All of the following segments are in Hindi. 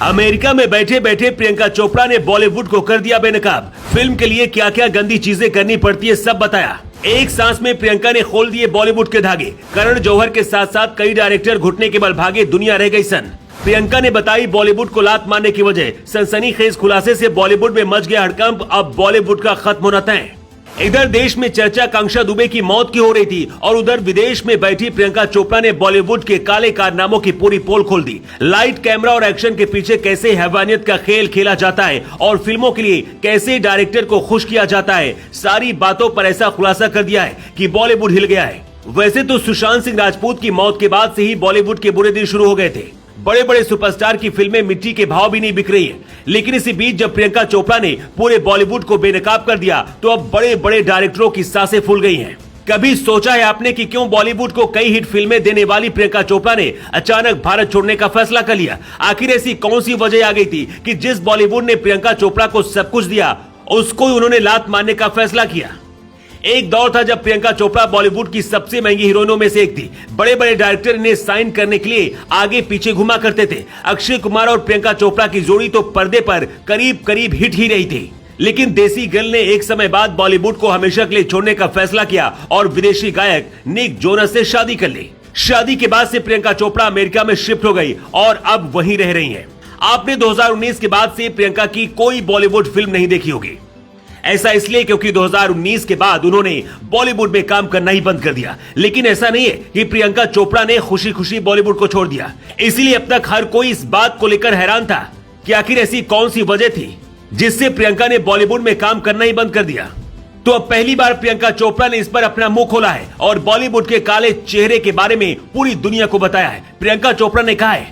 अमेरिका में बैठे बैठे प्रियंका चोपड़ा ने बॉलीवुड को कर दिया बेनकाब। फिल्म के लिए क्या क्या गंदी चीजें करनी पड़ती है सब बताया। एक सांस में प्रियंका ने खोल दिए बॉलीवुड के धागे। करण जौहर के साथ साथ कई डायरेक्टर घुटने के बल भागे, दुनिया रह गई सन। प्रियंका ने बताई बॉलीवुड को लात मारने की वजह। सनसनीखेज खुलासे से बॉलीवुड में मच गया हड़कंप, अब बॉलीवुड का खत्म होना तय। इधर देश में चर्चा आकांक्षा दुबे की मौत की हो रही थी और उधर विदेश में बैठी प्रियंका चोपड़ा ने बॉलीवुड के काले कारनामों की पूरी पोल खोल दी। लाइट, कैमरा और एक्शन के पीछे कैसे हैवानियत का खेल खेला जाता है और फिल्मों के लिए कैसे डायरेक्टर को खुश किया जाता है, सारी बातों पर ऐसा खुलासा कर दिया है कि बॉलीवुड हिल गया है। वैसे तो सुशांत सिंह राजपूत की मौत के बाद से ही बॉलीवुड के बुरे दिन शुरू हो गए थे। बड़े बड़े सुपरस्टार की फिल्में मिट्टी के भाव भी नहीं बिक रही है। लेकिन इसी बीच जब प्रियंका चोपड़ा ने पूरे बॉलीवुड को बेनकाब कर दिया तो अब बड़े बड़े डायरेक्टरों की सांसें फूल गई हैं। कभी सोचा है आपने कि क्यों बॉलीवुड को कई हिट फिल्में देने वाली प्रियंका चोपड़ा ने अचानक भारत छोड़ने का फैसला कर लिया? आखिर ऐसी कौन सी वजह आ गई थी कि जिस बॉलीवुड ने प्रियंका चोपड़ा को सब कुछ दिया उसको उन्होंने लात मारने का फैसला किया? एक दौर था जब प्रियंका चोपड़ा बॉलीवुड की सबसे महंगी हीरोइनों में से एक थी। बड़े बड़े डायरेक्टर इन्हें साइन करने के लिए आगे पीछे घुमा करते थे। अक्षय कुमार और प्रियंका चोपड़ा की जोड़ी तो पर्दे पर करीब करीब हिट ही रही थी। लेकिन देसी गर्ल ने एक समय बाद बॉलीवुड को हमेशा के लिए छोड़ने का फैसला किया और विदेशी गायक निक जोनस से शादी कर ली। शादी के बाद से प्रियंका चोपड़ा अमेरिका में शिफ्ट हो गई और अब वहीं रह रही है। आपने 2019 के बाद से प्रियंका की कोई बॉलीवुड फिल्म नहीं देखी होगी। ऐसा इसलिए क्योंकि 2019 के बाद उन्होंने बॉलीवुड में काम करना ही बंद कर दिया। लेकिन ऐसा नहीं है कि प्रियंका चोपड़ा ने खुशी खुशी बॉलीवुड को छोड़ दिया। इसीलिए अब तक हर कोई इस बात को लेकर हैरान था कि आखिर ऐसी कौन सी वजह थी जिससे प्रियंका ने बॉलीवुड में काम करना ही बंद कर दिया। तो अब पहली बार प्रियंका चोपड़ा ने इस पर अपना मुंह खोला है और बॉलीवुड के काले चेहरे के बारे में पूरी दुनिया को बताया है। प्रियंका चोपड़ा ने कहा है,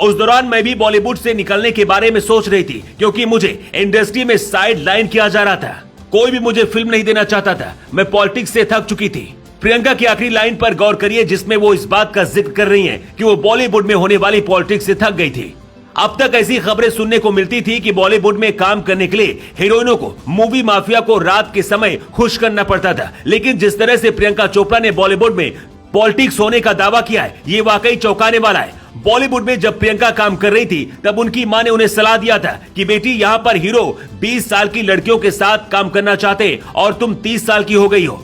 उस दौरान मैं भी बॉलीवुड से निकलने के बारे में सोच रही थी क्योंकि मुझे इंडस्ट्री में साइड लाइन किया जा रहा था। कोई भी मुझे फिल्म नहीं देना चाहता था। मैं पॉलिटिक्स से थक चुकी थी। प्रियंका की आखिरी लाइन पर गौर करिए जिसमें वो इस बात का जिक्र कर रही हैं कि वो बॉलीवुड में होने वाली पॉलिटिक्स से थक गई थी। अब तक ऐसी खबरें सुनने को मिलती थी कि बॉलीवुड में काम करने के लिए हीरोइनों को मूवी माफिया को रात के समय खुश करना पड़ता था। लेकिन जिस तरह से प्रियंका चोपड़ा ने बॉलीवुड में पॉलिटिक्स होने का दावा किया है, ये वाकई चौंकाने वाला है। बॉलीवुड में जब प्रियंका काम कर रही थी तब उनकी मां ने उन्हें सलाह दिया था कि बेटी यहाँ पर हीरो 20 साल की लड़कियों के साथ काम करना चाहते और तुम 30 साल की हो गई हो।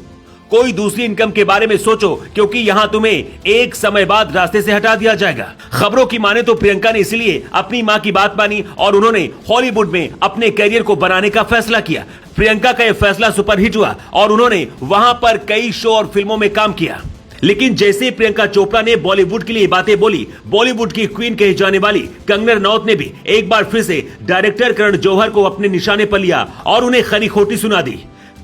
कोई दूसरी इनकम के बारे में सोचो क्योंकि यहाँ तुम्हें एक समय बाद रास्ते से हटा दिया जाएगा। खबरों की माने तो प्रियंका ने इसलिए अपनी मां की बात मानी और उन्होंने हॉलीवुड में अपने करियर को बनाने का फैसला किया। प्रियंका का यह फैसला सुपरहिट हुआ और उन्होंने वहां पर कई शो और फिल्मों में काम किया। लेकिन जैसे प्रियंका चोपड़ा ने बॉलीवुड के लिए बातें बोली, बॉलीवुड की क्वीन कही जाने वाली कंगना रनौत ने भी एक बार फिर से डायरेक्टर करण जौहर को अपने निशाने पर लिया और उन्हें खरी खोटी सुना दी।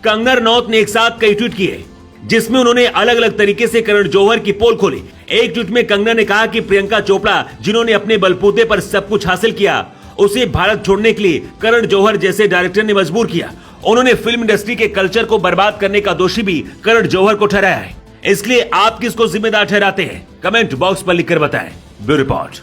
कंगना रनौत ने एक साथ कई ट्वीट किए जिसमें उन्होंने अलग अलग तरीके से करण जौहर की पोल खोली। एक ट्वीट में कंगना ने कहा कि प्रियंका चोपड़ा जिन्होंने अपने बलबूते पर सब कुछ हासिल किया उसे भारत छोड़ने के लिए करण जौहर जैसे डायरेक्टर ने मजबूर किया। उन्होंने फिल्म इंडस्ट्री के कल्चर को बर्बाद करने का दोषी भी करण जौहर को ठहराया है। इसलिए आप किसको जिम्मेदार ठहराते हैं? कमेंट बॉक्स पर लिखकर बताएं। Bureau report.